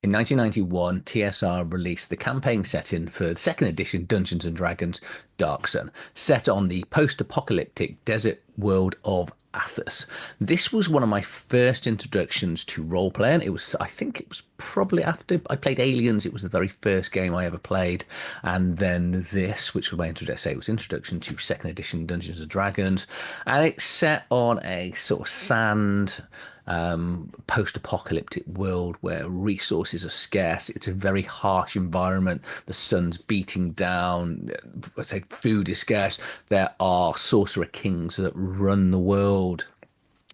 In 1991, TSR released the campaign setting for the second edition Dungeons and Dragons Dark Sun, set on the post-apocalyptic desert world of Athos. This was one of my first introductions to role playing. I think it was probably after I played Aliens. It was the very first game I ever played, and then this, which was my introduction, it was introduction to second edition Dungeons and Dragons, and it's set on a sort of sand post-apocalyptic world where resources are scarce. It's a very harsh environment. The sun's beating down. Let's say food is scarce. There are sorcerer kings that run the world.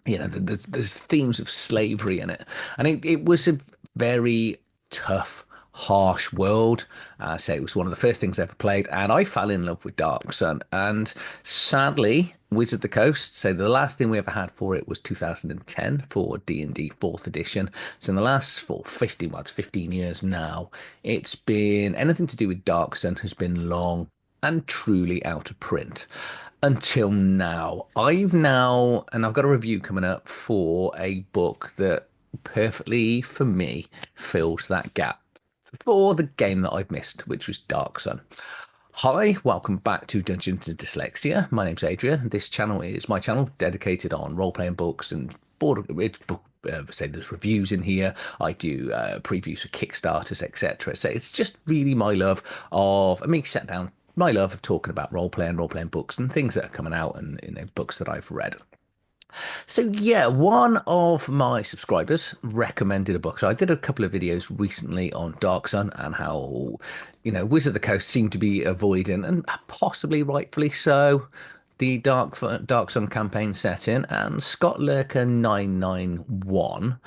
There's themes of slavery in it, and it was a very tough, harsh world. I say it was one of the first things I ever played, and I fell in love with Dark Sun. And sadly, Wizard of the Coast say the last thing we ever had for it was 2010 for D&D fourth edition. So in the last 15 years now, it's been anything to do with Dark Sun has been long and truly out of print until now. And I've got a review coming up for a book that perfectly, for me, fills that gap for the game that I've missed, which was Dark Sun. Hi, welcome back to Dungeons and Dyslexia. My name's Adrian. This channel is my channel dedicated on role-playing books and say there's reviews in here. I do previews for Kickstarters, etc. So it's just really my love of me sat down. My love of talking about role-playing books and things that are coming out and books that I've read. So yeah, one of my subscribers recommended a book. So I did a couple of videos recently on Dark Sun and how, Wizard of the Coast seemed to be avoiding, and possibly rightfully so, the Dark Sun campaign setting. And Scott Lurker 991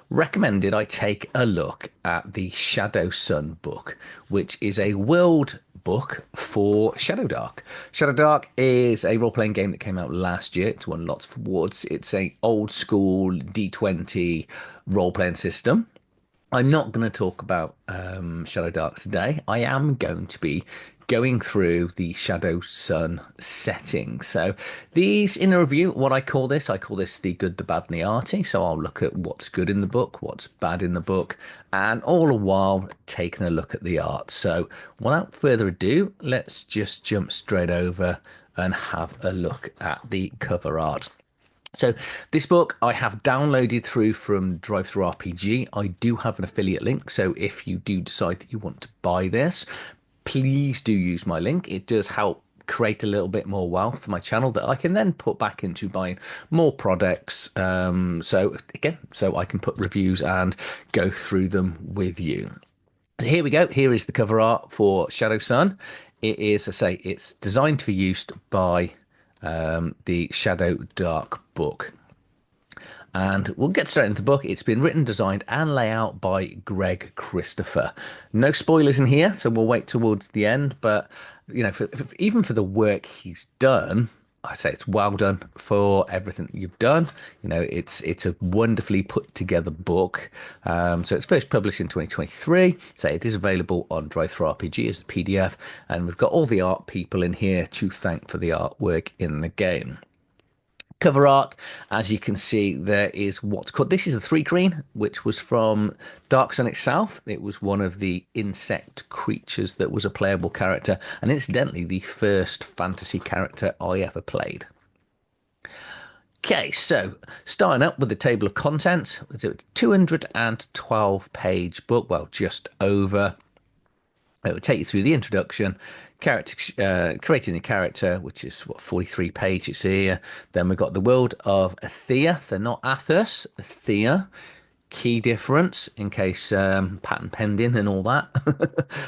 recommended I take a look at the ShadowSun book, which is a world book for Shadowdark. Shadowdark is a role-playing game that came out last year. It's won lots of awards. It's a old school D20 role-playing system. I'm not going to talk about Shadowdark today. I am going to be going through the ShadowSun setting. So these in a review, what I call this the good, the bad, and the arty. So I'll look at what's good in the book, what's bad in the book, and all the while taking a look at the art. So without further ado, let's just jump straight over and have a look at the cover art. So this book I have downloaded through from DriveThruRPG. I do have an affiliate link, so if you do decide that you want to buy this, please do use my link. It does help create a little bit more wealth for my channel that I can then put back into buying more products. So I can put reviews and go through them with you. So here we go. Here is the cover art for ShadowSun. It is, it's designed to be used by the Shadowdark book. And we'll get straight into the book. It's been written, designed, and laid out by Greg Christopher. No spoilers in here, so we'll wait towards the end. But even for the work he's done, I say it's well done for everything that you've done. It's a wonderfully put together book. So it's first published in 2023. So it is available on DriveThruRPG as a PDF, and we've got all the art people in here to thank for the artwork in the game. Cover art, as you can see, there is what's called, this is a 3-green, which was from Dark Sun itself. It was one of the insect creatures that was a playable character, and incidentally, the first fantasy character I ever played. Okay, so starting up with the table of contents, it's a 212-page book, well, just over. It will take you through the introduction, creating the character, which is 43 pages here. Then we've got the world of Athea. They're not Athos, Athea. Key difference in case patent pending and all that.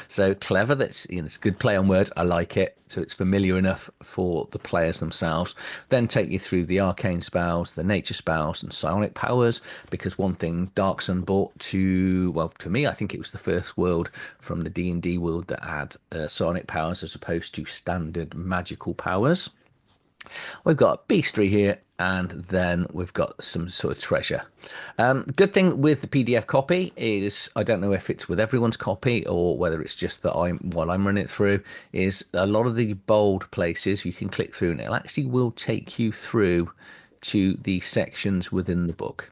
So clever. That's it's a good play on words. I like it. So it's familiar enough for the players themselves. Then take you through the arcane spells, the nature spells, and psionic powers. Because one thing Dark Sun brought to me, I think it was the first world from the D&D world that had psionic powers as opposed to standard magical powers. We've got Beastry here, and then we've got some sort of treasure. Good thing with the PDF copy is, I don't know if it's with everyone's copy or whether it's just that while I'm running it through, is a lot of the bold places you can click through and it actually will take you through to the sections within the book.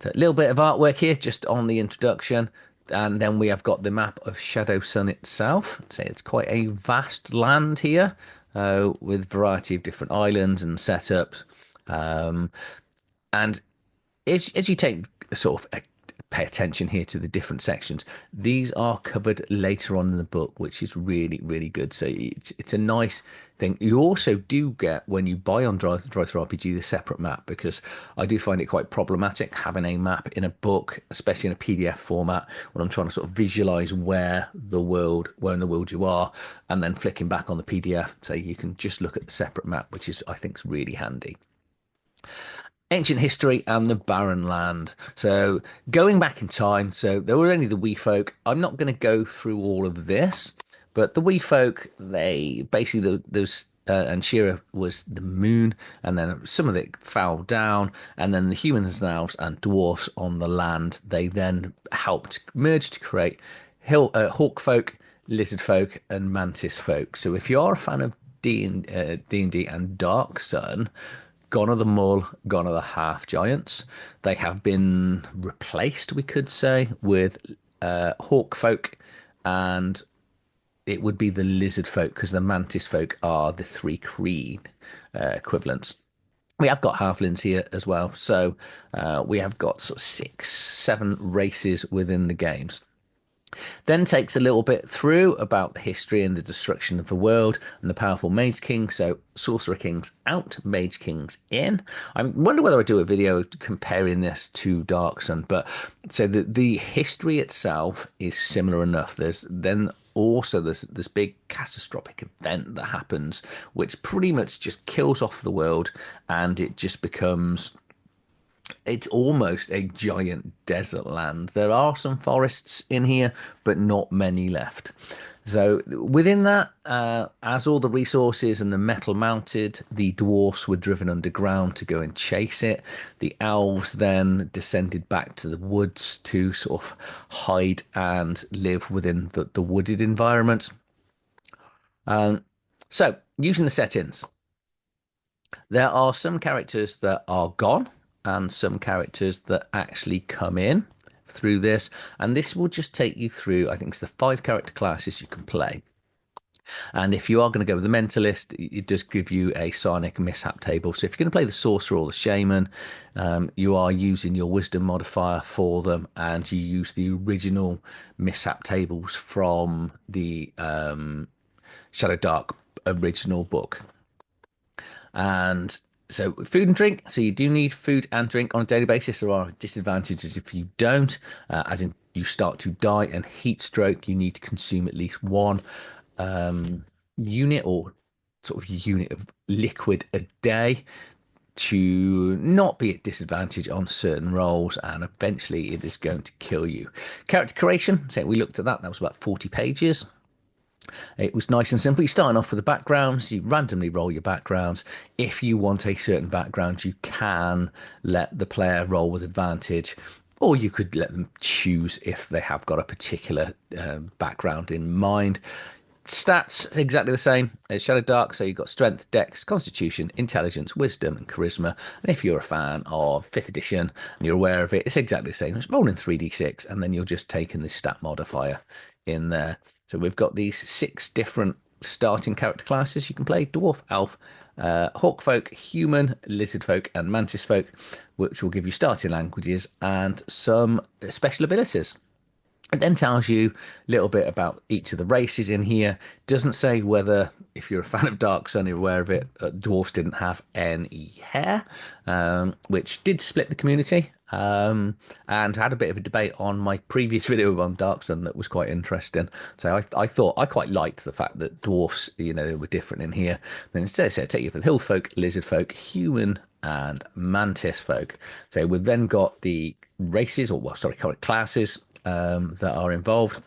So a little bit of artwork here just on the introduction. And then we have got the map of ShadowSun itself. So it's quite a vast land here with variety of different islands and setups. Um, and as you take sort of pay attention here to the different sections, these are covered later on in the book, which is really, really good. So it's a nice thing. You also do get, when you buy on Drive Through RPG, the separate map, because I do find it quite problematic having a map in a book, especially in a PDF format, when I'm trying to sort of visualize where in the world you are, and then flicking back on the PDF, so you can just look at the separate map, which is, I think, is really handy. Ancient history and the barren land. So going back in time, so there were only the wee folk. I'm not going to go through all of this, but the wee folk, they basically those and Shira was the moon, and then some of it fell down, and then the humans, elves, and dwarfs on the land. They then helped merge to create hawk folk, lizard folk, and mantis folk. So if you are a fan of D&D and Dark Sun, gone are the Mull, gone are the half giants. They have been replaced, we could say, with hawk folk, and it would be the lizard folk because the mantis folk are the three creed equivalents. We have got halflings here as well, so we have got sort of 6, 7 races within the games. Then takes a little bit through about the history and the destruction of the world and the powerful Mage King. So Sorcerer Kings out, Mage Kings in. I wonder whether I do a video comparing this to Dark Sun, but so the history itself is similar enough. There's then also this big catastrophic event that happens, which pretty much just kills off the world, and it just becomes, it's almost a giant desert land. There are some forests in here, but not many left. So within that, as all the resources and the metal mounted, the dwarfs were driven underground to go and chase it. The elves then descended back to the woods to sort of hide and live within the wooded environment. So using the settings, there are some characters that are gone and some characters that actually come in through this. And this will just take you through, I think it's the 5 character classes you can play. And if you are going to go with the mentalist, it does give you a psionic mishap table. So if you're going to play the sorcerer or the shaman, you are using your wisdom modifier for them, and you use the original mishap tables from the Shadowdark original book. And so food and drink. So you do need food and drink on a daily basis. There are disadvantages if you don't, as in you start to die and heat stroke. You need to consume at least one unit or sort of unit of liquid a day to not be at disadvantage on certain rolls, and eventually it is going to kill you. Character creation. So we looked at that. That was about 40 pages. It was nice and simple. You're starting off with the backgrounds. You randomly roll your backgrounds. If you want a certain background, you can let the player roll with advantage, or you could let them choose if they have got a particular background in mind. Stats exactly the same as Shadowdark. So you've got strength, dex, constitution, intelligence, wisdom, and charisma. And if you're a fan of 5th edition and you're aware of it, it's exactly the same. It's rolling 3d6, and then you're just taking the stat modifier in there. So we've got these 6 different starting character classes you can play: dwarf, elf, hawk folk, human, lizard folk, and mantis folk, which will give you starting languages and some special abilities. It then tells you a little bit about each of the races in here. Doesn't say whether, if you're a fan of Dark Sun, you're aware of it, dwarfs didn't have any hair, which did split the community, and had a bit of a debate on my previous video on Dark Sun that was quite interesting. So I thought I quite liked the fact that dwarfs, they were different in here. Then instead, so take you for the hill folk, lizard folk, human, and mantis folk. So we've then got the races, or well, sorry, classes that are involved,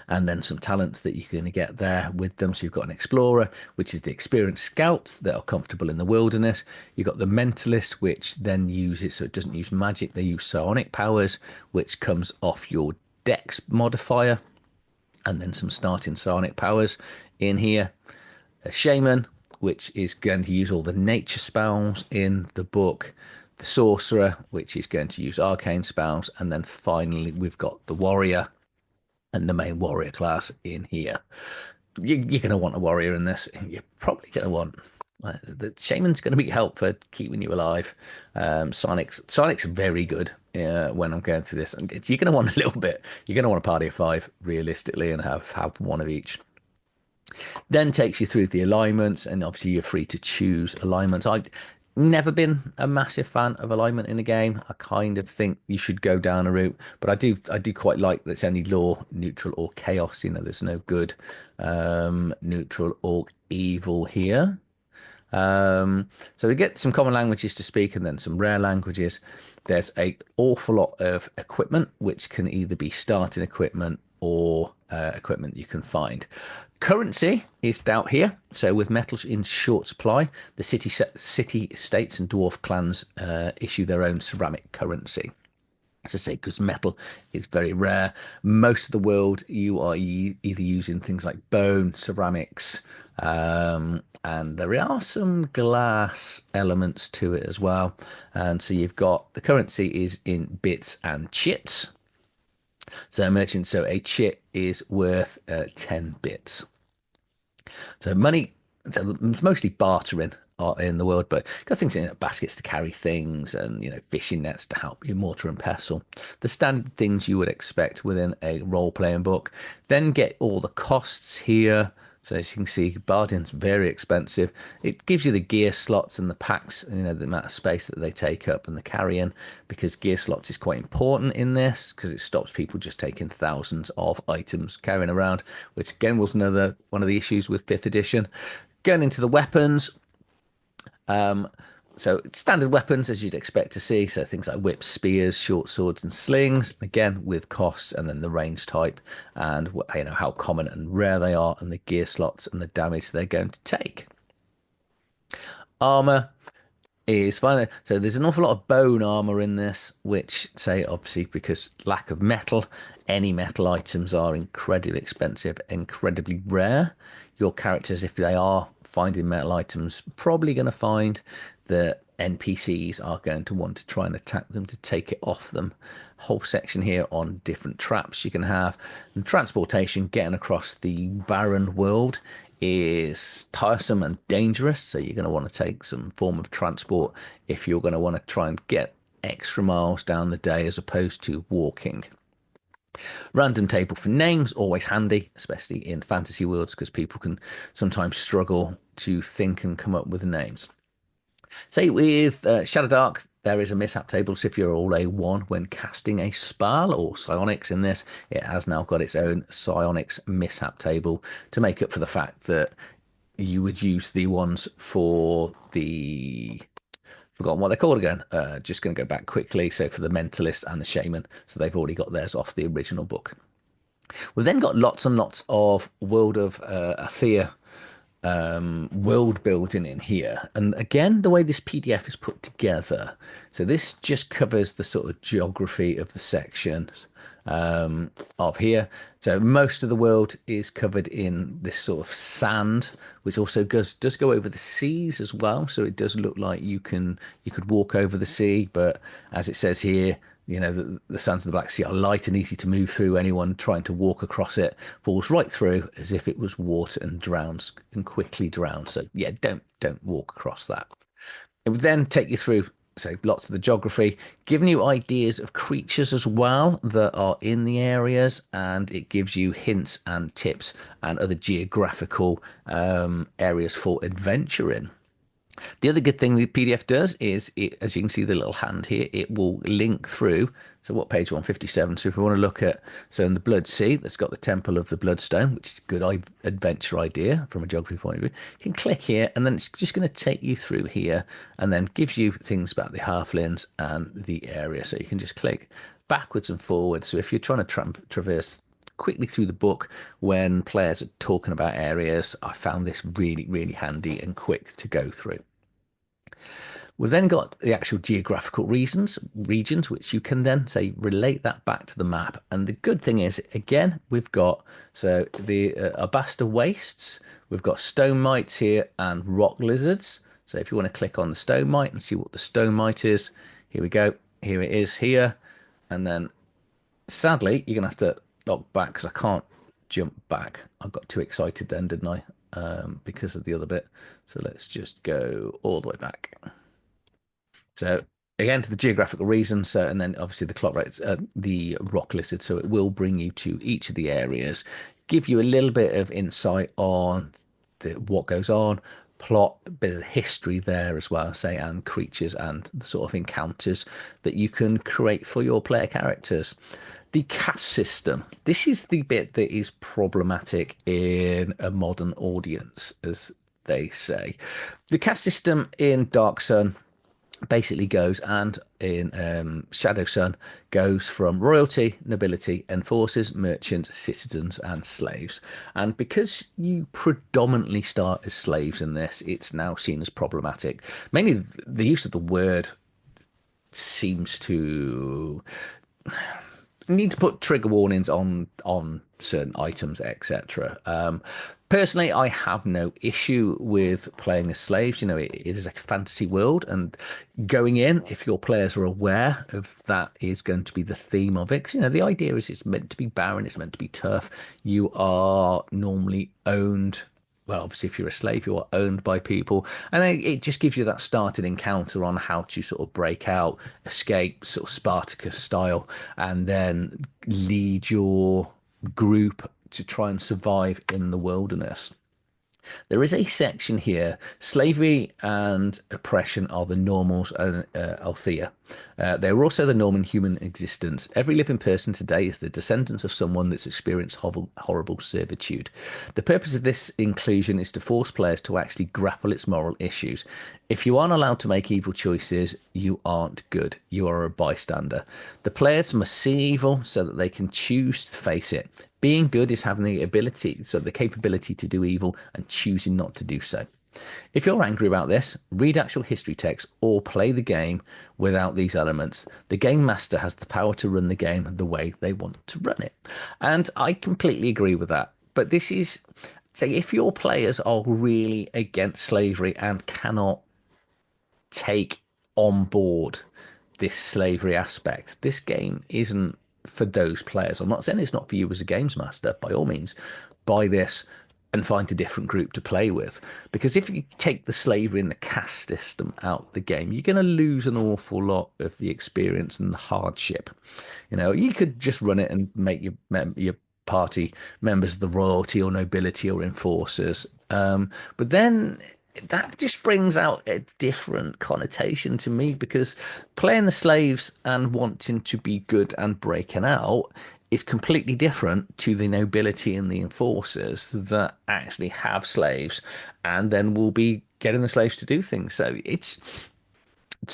and then some talents that you're going to get there with them. So you've got an explorer, which is the experienced scouts that are comfortable in the wilderness. You've got the mentalist, which then uses, so it doesn't use magic, they use psionic powers, which comes off your dex modifier, and then some starting psionic powers in here. A shaman, which is going to use all the nature spells in the book. the sorcerer, which is going to use arcane spells, and then finally we've got the warrior and the main warrior class in here. You're going to want a warrior in this. You're probably going to want the shaman's going to be help for keeping you alive. Psionics are very good when I'm going through this, and you're going to want a little bit. You're going to want a party of five realistically, and have one of each. Then takes you through the alignments, and obviously you're free to choose alignments. I've never been a massive fan of alignment in a game. I kind of think you should go down a route, but I do quite like that it's only law, neutral, or chaos. You know, there's no good, neutral, or evil here. So we get some common languages to speak and then some rare languages. There's an awful lot of equipment, which can either be starting equipment or equipment you can find. Currency is out here. So with metals in short supply, the city states and dwarf clans issue their own ceramic currency. As I say, because metal is very rare. Most of the world, you are either using things like bone, ceramics, and there are some glass elements to it as well. And so you've got the currency is in bits and chits. So a chit is worth 10 bits. So money, so it's mostly bartering in the world, but got things in baskets to carry things and fishing nets to help you mortar and pestle. The standard things you would expect within a role-playing book. Then get all the costs here. So as you can see, Bardin's very expensive. It gives you the gear slots and the packs, the amount of space that they take up and the carrying, because gear slots is quite important in this because it stops people just taking thousands of items carrying around, which again was another one of the issues with 5th edition. Going into the weapons, so standard weapons as you'd expect to see. So things like whips, spears, short swords, and slings. Again with costs, and then the range type, and how common and rare they are, and the gear slots and the damage they're going to take. Armor is fine. So there's an awful lot of bone armor in this, which say obviously because lack of metal, any metal items are incredibly expensive, incredibly rare. Your characters, if they are finding metal items, probably going to find that NPCs are going to want to try and attack them to take it off them. Whole section here on different traps you can have. And transportation, getting across the barren world, is tiresome and dangerous. So you're going to want to take some form of transport if you're going to want to try and get extra miles down the day as opposed to walking. Random table for names, always handy, especially in fantasy worlds, because people can sometimes struggle to think and come up with names. Say with Shadowdark, there is a mishap table. So if you're all A1 when casting a spell or psionics in this, it has now got its own psionics mishap table to make up for the fact that you would use the ones for the forgotten what they're called again. Just going to go back quickly. So for the mentalist and the shaman, so they've already got theirs off the original book. We've then got lots and lots of World of Athea world building in here. And again, the way this PDF is put together, so this just covers the sort of geography of the sections of here. So most of the world is covered in this sort of sand, which also does go over the seas as well. So it does look like you could walk over the sea, but as it says here, the sands of the Black Sea are light and easy to move through. Anyone trying to walk across it falls right through as if it was water and drowns and quickly drowns. So yeah, don't walk across that. It would then take you through lots of the geography, giving you ideas of creatures as well that are in the areas, and it gives you hints and tips and other geographical areas for adventuring. The other good thing the PDF does is, as you can see the little hand here, it will link through. So what page 157? So if we want to look at, so in the Blood Sea, that's got the Temple of the Bloodstone, which is a good adventure idea from a geography point of view. You can click here, and then it's just going to take you through here, and then gives you things about the halflings and the area. So you can just click backwards and forwards. So if you're trying to traverse quickly through the book when players are talking about areas, I found this really, really handy and quick to go through. We've then got the actual geographical regions, which you can then say relate that back to the map. And the good thing is, again, we've got the Abasta wastes, we've got stone mites here and rock lizards. So if you want to click on the stone mite and see what the stone mite is, here we go. Here it is here. And then sadly, you're going to have to log back because I can't jump back. I got too excited then, didn't I? Because of the other bit. So let's just go all the way back. So again, to the geographical reasons, and then obviously the clock rates, the rock lizard. So it will bring you to each of the areas, give you a little bit of insight on what goes on, plot, a bit of history there as well, say, and creatures and the sort of encounters that you can create for your player characters. The caste system. This is the bit that is problematic in a modern audience, as they say. The caste system in Dark Sun basically goes, and in ShadowSun goes from royalty, nobility, enforcers, merchants, citizens, and slaves. And because you predominantly start as slaves in this, it's now seen as problematic. Mainly the use of the word seems to need to put trigger warnings on certain items, etc. Personally, I have no issue with playing as slaves. You know, it is a fantasy world, and going in, if your players are aware of that, is going to be the theme of it. 'Cause, you know, the idea is it's meant to be barren, it's meant to be tough. You are normally owned, well, obviously, if you're a slave, you are owned by people. And then it just gives you that starting encounter on how to sort of break out, escape, sort of Spartacus style, and then lead your group to try and survive in the wilderness. There is a section here. Slavery and oppression are the normals, Althea. They were also the norm in human existence. Every living person today is the descendant of someone that's experienced horrible servitude. The purpose of this inclusion is to force players to actually grapple its moral issues. If you aren't allowed to make evil choices, you aren't good. You are a bystander. The players must see evil so that they can choose to face it. Being good is having the ability, so the capability to do evil and choosing not to do so. If you're angry about this, read actual history text or play the game without these elements. The game master has the power to run the game the way they want to run it. And I completely agree with that. But this is, say, if your players are really against slavery and cannot take on board this slavery aspect, this game isn't for those players. I'm not saying it's not for you as a games master. By all means, buy this and find a different group to play with. Because if you take the slavery and the caste system out of the game, you're going to lose an awful lot of the experience and the hardship. You know, you could just run it and make your party members of the royalty or nobility or enforcers. But then that just brings out a different connotation to me, because playing the slaves and wanting to be good and breaking out is completely different to the nobility and the enforcers that actually have slaves and then will be getting the slaves to do things. So it's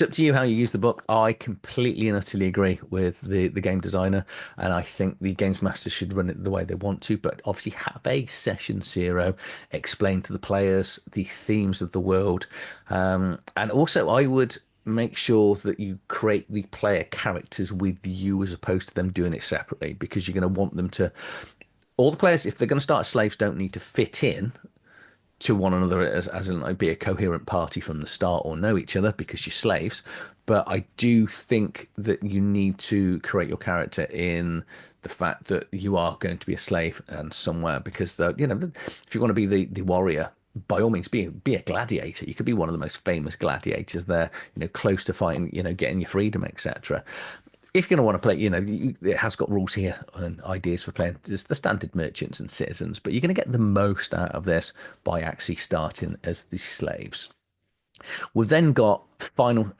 up to you how you use the book. I completely and utterly agree with the game designer, and I think the games master should run it the way they want to, but obviously have a session zero, explain to the players the themes of the world. And also, I would make sure that you create the player characters with you as opposed to them doing it separately, because you're going to want them to. All the players, if they're going to start as slaves, don't need to fit in to one another as in like be a coherent party from the start or know each other because you're slaves. But I do think that you need to create your character in the fact that you are going to be a slave and somewhere, because if you want to be the warrior, by all means be a gladiator. You could be one of the most famous gladiators there, close to fighting, getting your freedom, etc. If you're going to want to play, it has got rules here and ideas for playing just the standard merchants and citizens, but you're going to get the most out of this by actually starting as the slaves. We've then got final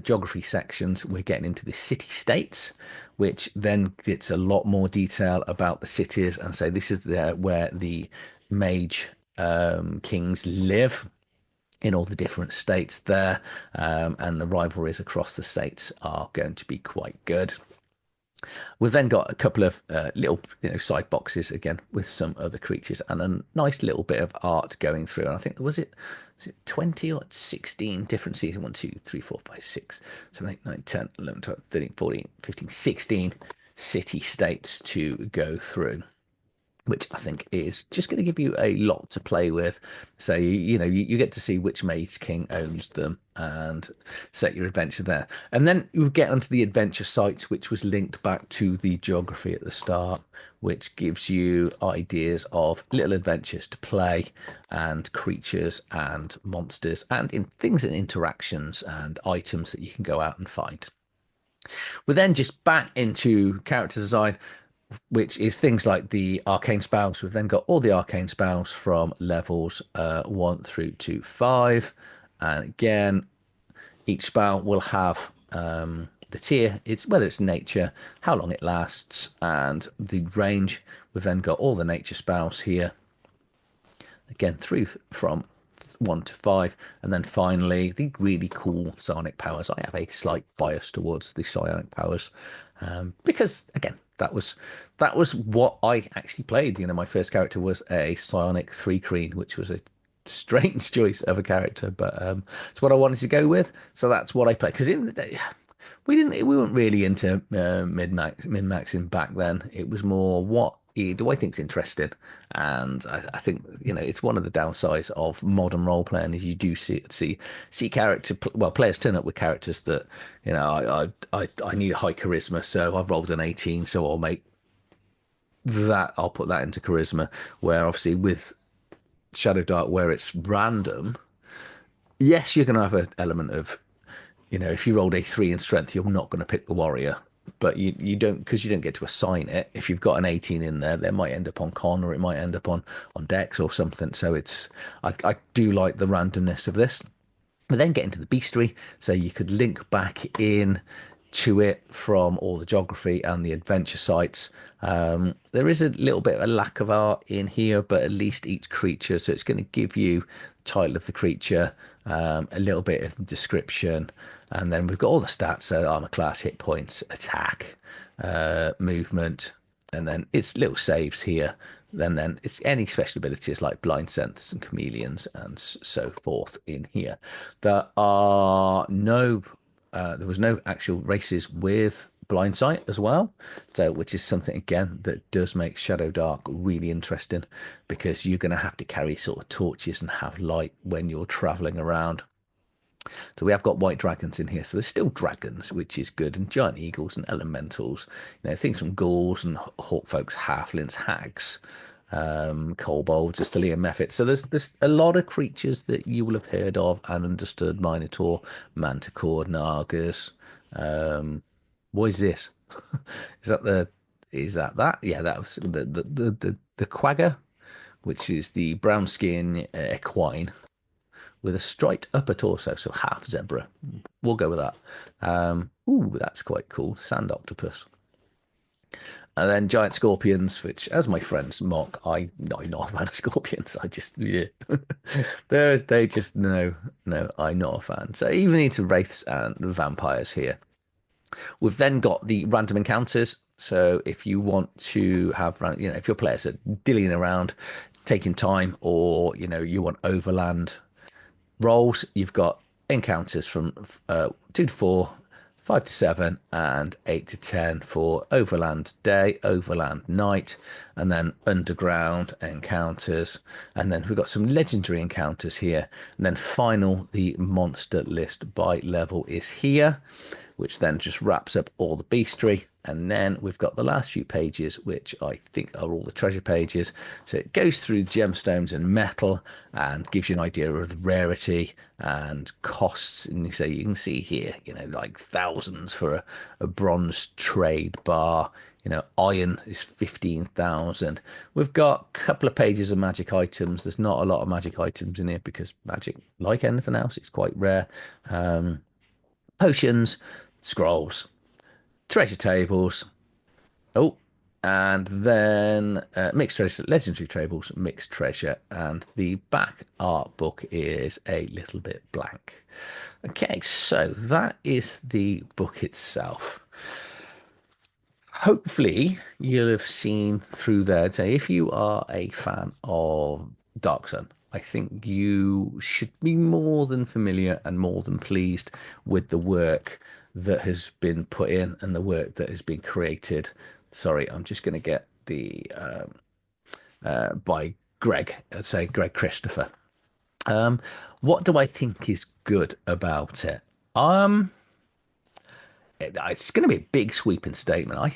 geography sections. We're getting into the city states, which then gets a lot more detail about the cities, and say this is where the mage kings live in all the different states there, and the rivalries across the states are going to be quite good. We've then got a couple of little, side boxes again with some other creatures and a nice little bit of art going through. And I think was it 20 or 16 different seasons? 1, 2, 3, 4, 5, 6, 7, 8, 9, 10, 11, 12, 13, 14, 15, 16 city states to go through. which I think is just going to give you a lot to play with. So you get to see which Mage King owns them and set your adventure there. And then you get onto the adventure sites, which was linked back to the geography at the start, which gives you ideas of little adventures to play and creatures and monsters and in things and interactions and items that you can go out and find. We're then just back into character design, which is things like the arcane spells. We've then got all the arcane spells from levels 1 through to 5. And again, each spell will have the tier, it's whether it's nature, how long it lasts, and the range. We've then got all the nature spells here, again through from 1 to 5, and then finally the really cool psionic powers. I have a slight bias towards the psionic powers because again that was what I actually played. My first character was a psionic 3 Kreen, which was a strange choice of a character, but it's what I wanted to go with, so that's what I played. Because in the day we weren't really into min maxing back then. It was more what do I think's interesting, and I think it's one of the downsides of modern role playing is you do see players turn up with characters that I need a high charisma, so I've rolled an 18, so I'll put that into charisma. Where obviously with Shadowdark, where it's random, yes, you're going to have an element of if you rolled a 3 in strength, you're not going to pick the warrior, but you don't, because you don't get to assign it. If you've got an 18 in there, they might end up on con, or it might end up on dex or something. So I do like the randomness of this. But then get into the bestiary, so you could link back in to it from all the geography and the adventure sites. There is a little bit of a lack of art in here, but at least each creature, so it's going to give you the title of the creature, a little bit of description, and then we've got all the stats, so armor class, hit points, attack, movement, and then it's little saves here. Then it's any special abilities like blind sense and chameleons and so forth in here. There are no there was no actual races with blind sight as well, so which is something again that does make Shadowdark really interesting, because you're going to have to carry sort of torches and have light when you're traveling around. So we have got white dragons in here, so there's still dragons, which is good, and giant eagles and elementals, things from ghouls and hawkfolks, halflings, hags, kobolds, Astilian mephits. So there's a lot of creatures that you will have heard of and understood: Minotaur, Manticore, Nagas. What is this? Is that? Yeah, that was the quagga, which is the brown skin equine with a striped upper torso, so half zebra. We'll go with that. Ooh, that's quite cool. Sand octopus. And then giant scorpions, which, as my friends mock, I'm not a fan of scorpions. I just, yeah. They just, no, I'm not a fan. So even into wraiths and vampires here. We've then got the random encounters. So if you want to have, if your players are dillying around, taking time, or, you want overland rolls, you've got encounters from 2 to 4, 5 to 7, and 8 to 10 for overland day, overland night, and then underground encounters. And then we've got some legendary encounters here. And then the monster list by level is here, which then just wraps up all the bestiary. And then we've got the last few pages, which I think are all the treasure pages. So it goes through gemstones and metal and gives you an idea of the rarity and costs. And so you can see here, like thousands for a bronze trade bar. Iron is 15,000. We've got a couple of pages of magic items. There's not a lot of magic items in here because magic, like anything else, it's quite rare. Potions, scrolls, treasure tables. Oh, and then mixed treasure, legendary tables, mixed treasure, and the back art book is a little bit blank. Okay, so that is the book itself. Hopefully, you'll have seen through there. So, if you are a fan of Dark Sun, I think you should be more than familiar and more than pleased with the work that has been put in and the work that has been created. Sorry, I'm just going to get by Greg, I'd say Greg Christopher. Um, what do I think is good about it? Um, it's going to be a big sweeping statement. I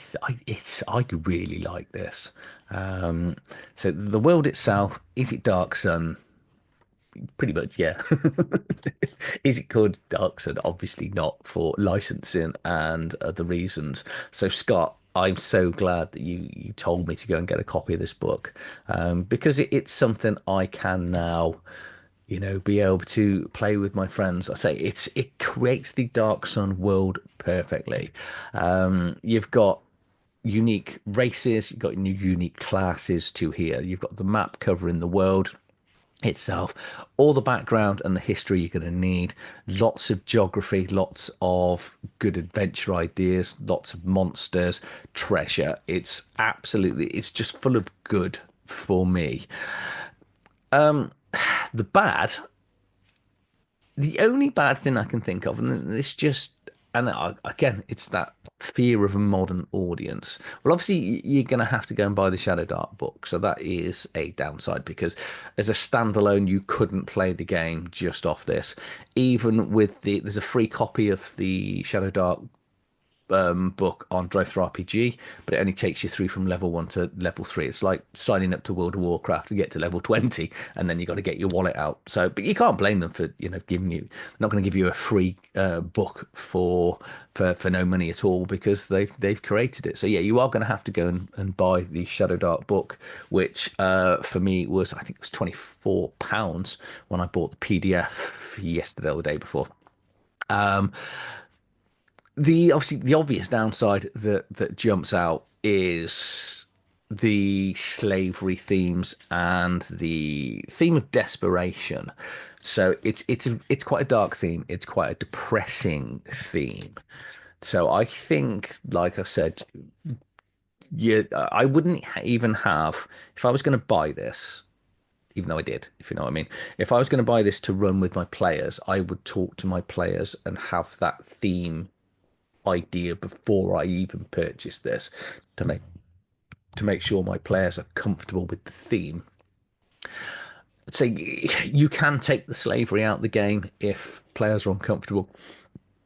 really like this. Um, so the world itself, is it Dark Sun? Pretty much, yeah. Is it called Dark Sun? Obviously not, for licensing and other reasons. So Scott, I'm so glad that you told me to go and get a copy of this book, because it's something I can now, be able to play with my friends. I say it creates the Dark Sun world perfectly. You've got unique races, you've got new unique classes to here. You've got the map covering the world itself, all the background and the history you're going to need, lots of geography, lots of good adventure ideas, lots of monsters, treasure. It's just full of good for me. The bad, the only bad thing I can think of, and it's just, and again, it's that fear of a modern audience. Well, obviously, you're going to have to go and buy the Shadowdark book, so that is a downside because as a standalone, you couldn't play the game just off this. Even with there's a free copy of the Shadowdark book on RPG, but it only takes you through from level 1 to level 3. It's like signing up to World of Warcraft to get to level 20, and then you got to get your wallet out. So, but you can't blame them for giving you, not going to give you a free book for no money at all because they've created it. So yeah, you are going to have to go and buy the Shadowdark book, which for me was, I think it was £24 when I bought the PDF yesterday or the day before. Um, the obviously the obvious downside that jumps out is the slavery themes and the theme of desperation. So it's quite a dark theme. It's quite a depressing theme. So I think, like I said, I wouldn't even have, if I was going to buy this, even though I did, if you know what I mean. If I was going to buy this to run with my players, I would talk to my players and have that theme idea before I even purchase this to make sure my players are comfortable with the theme. So you can take the slavery out of the game if players are uncomfortable.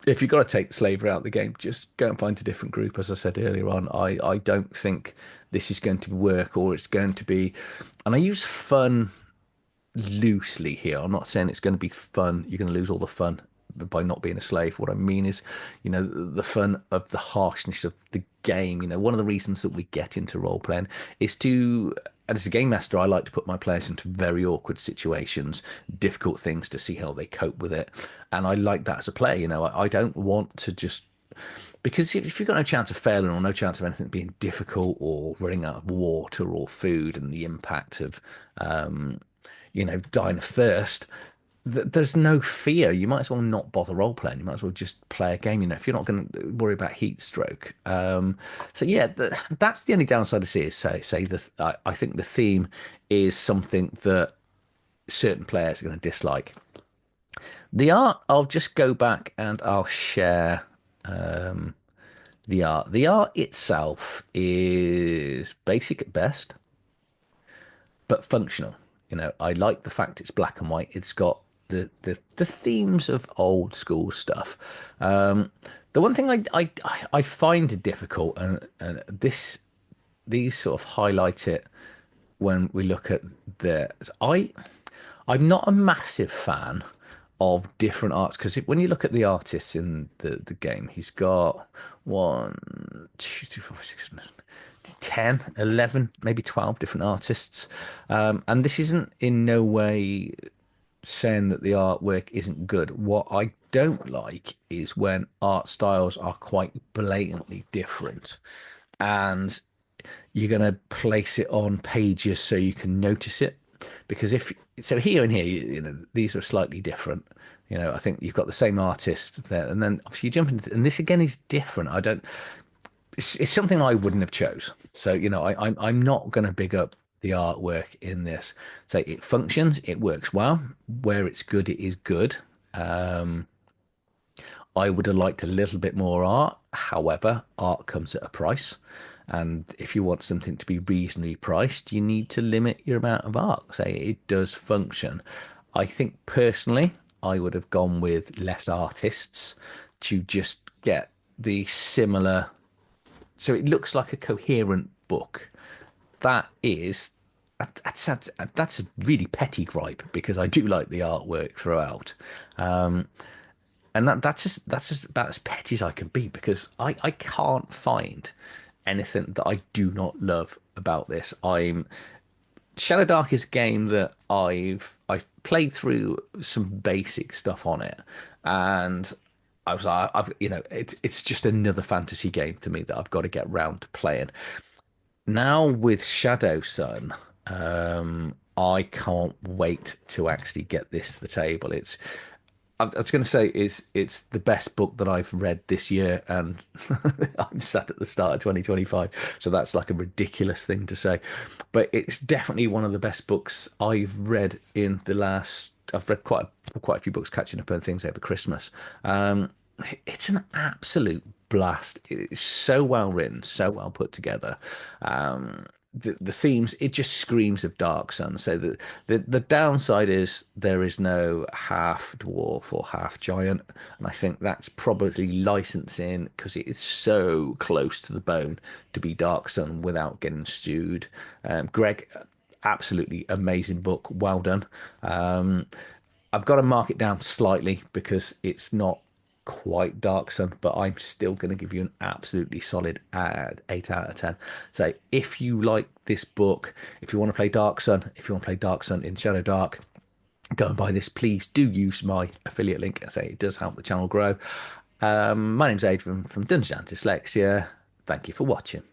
If you've got to take the slavery out of the game, just go and find a different group. As I said earlier on, I don't think this is going to work, or it's going to be, and I use fun loosely here. I'm not saying it's going to be fun. You're going to lose all the fun by not being a slave. What I mean is, the fun of the harshness of the game. One of the reasons that we get into role playing is to, and as a game master, I like to put my players into very awkward situations, difficult things to see how they cope with it. And I like that as a player. I don't want to just, because if you've got no chance of failing or no chance of anything being difficult or running out of water or food and the impact of dying of thirst, there's no fear. You might as well not bother role playing. You might as well just play a game. If you're not going to worry about heat stroke. So yeah, that's the only downside I see. Is say I think the theme is something that certain players are going to dislike. The art, I'll just go back and I'll share the art. The art itself is basic at best, but functional. I like the fact it's black and white. It's got the themes of old school stuff. The one thing I find difficult, and these sort of highlight it when we look at the I'm not a massive fan of different arts because when you look at the artists in the game, he's got one, two, three, four, 10, 11, maybe 12 different artists. And this isn't in no way saying that the artwork isn't good. What I don't like is when art styles are quite blatantly different and you're going to place it on pages so you can notice it. Because if so, here and here, these are slightly different. I think you've got the same artist there, and then obviously you jump into, and this again is different. I don't. It's something I wouldn't have chose. So I'm not going to big up the artwork in this. So it functions, it works well. Where it's good, it is good. I would have liked a little bit more art. However, art comes at a price. And if you want something to be reasonably priced, you need to limit your amount of art. Say it does function. I think personally, I would have gone with less artists to just get the similar, so it looks like a coherent book. That is that's a really petty gripe because I do like the artwork throughout. And that's just about as petty as I can be because I can't find anything that I do not love about this. I'm Shadowdark is a game that I've played through some basic stuff on it, and I was like, it's just another fantasy game to me that I've got to get round to playing. Now with ShadowSun, I can't wait to actually get this to the table. I was going to say it's the best book that I've read this year, and I'm sat at the start of 2025, so that's like a ridiculous thing to say. But it's definitely one of the best books I've read in the last. I've read quite a few books catching up on things over Christmas. It's an absolute blast. It's so well written, so well put together. The themes, it just screams of Dark Sun. So the downside is there is no half dwarf or half giant, and I think that's probably licensing because it is so close to the bone to be Dark Sun without getting stewed. Greg, absolutely amazing book, well done. I've got to mark it down slightly because it's not quite Dark Sun, but I'm still going to give you an absolutely solid 8 out of 10. So if you like this book, if you want to play Dark Sun, if you want to play Dark Sun in Shadow Dark, go and buy this. Please do use my affiliate link. I say it does help the channel grow. My name's Adrian from Dungeons and Dyslexia. Thank you for watching.